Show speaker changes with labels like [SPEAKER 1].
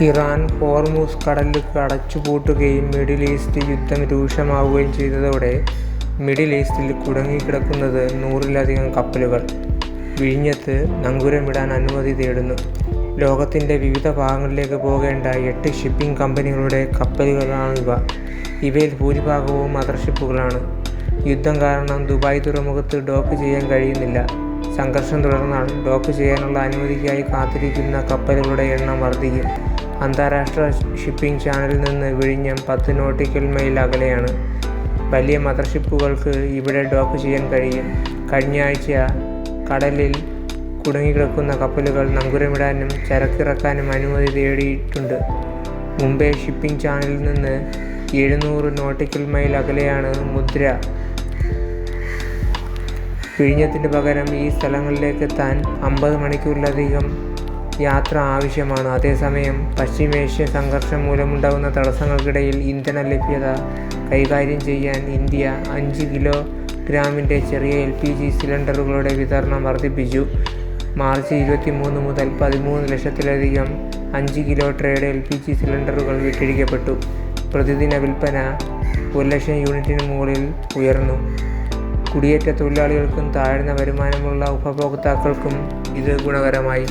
[SPEAKER 1] Iran Hormuz കടലിടുക്ക് അടച്ചുപൂട്ടുകയും middle east യുദ്ധം രൂക്ഷമാവുകയും ചെയ്തതോടെ മിഡിൽ ഈസ്റ്റിൽ കുടുങ്ങിക്കിടക്കുന്നത് 100-ലധികം കപ്പലുകൾ വിഴിഞ്ഞത്ത് നങ്കൂരമിടാൻ അനുമതി തേടുന്നു. ലോകത്തിൻ്റെ വിവിധ ഭാഗങ്ങളിലേക്ക് പോകേണ്ട 8 ഷിപ്പിംഗ് കമ്പനികളുടെ കപ്പലുകളാണിവ. ഇവയിൽ ഭൂരിഭാഗവും മദർഷിപ്പുകളാണ്. യുദ്ധം കാരണം ദുബായ് തുറമുഖത്ത് ഡോക്ക് ചെയ്യാൻ കഴിയുന്നില്ല. സംഘർഷം തുടർന്നാൽ ഡോക്ക് ചെയ്യാനുള്ള അനുമതിക്കായി കാത്തിരിക്കുന്ന കപ്പലുകളുടെ എണ്ണം വർദ്ധിക്കും. അന്താരാഷ്ട്ര ഷിപ്പിംഗ് ചാനലിൽ നിന്ന് വിഴിഞ്ഞം 10 നോട്ടിക്കൽ മൈൽ അകലെയാണ്. വലിയ മദർഷിപ്പുകൾക്ക് ഇവിടെ ഡോക്ക് ചെയ്യാൻ കഴിയും. കഴിഞ്ഞ ആഴ്ച കടലിൽ കുടുങ്ങിക്കിടക്കുന്ന കപ്പലുകൾ നങ്കൂരമിടാനും ചരക്കിറക്കാനും അനുമതി തേടിയിട്ടുണ്ട്. മുംബൈ ഷിപ്പിംഗ് ചാനലിൽ നിന്ന് 700 നോട്ടിക്കൽ മൈൽ അകലെയാണ് മുദ്ര. വിഴിഞ്ഞത്തിന് പകരം ഈ സ്ഥലങ്ങളിലേക്കെത്താൻ 50 മണിക്കൂറിലധികം യാത്ര ആവശ്യമാണ്. അതേസമയം പശ്ചിമേഷ്യ സംഘർഷം മൂലമുണ്ടാകുന്ന തടസ്സങ്ങൾക്കിടയിൽ ഇന്ധന ലഭ്യത കൈകാര്യം ചെയ്യാൻ ഇന്ത്യ 5 കിലോഗ്രാമിൻ്റെ ചെറിയ LPG സിലിണ്ടറുകളുടെ വിതരണം വർദ്ധിപ്പിച്ചു. മാർച്ച് 23 മുതൽ 13 ലക്ഷത്തിലധികം 5 കിലോ ട്രേഡ് LPG സിലിണ്ടറുകൾ വിറ്റഴിക്കപ്പെട്ടു. പ്രതിദിന വിൽപ്പന 1 ലക്ഷം യൂണിറ്റിന് മുകളിൽ ഉയർന്നു. കുടിയേറ്റ തൊഴിലാളികൾക്കും താഴ്ന്ന വരുമാനമുള്ള ഉപഭോക്താക്കൾക്കും ഇത് ഗുണകരമായി.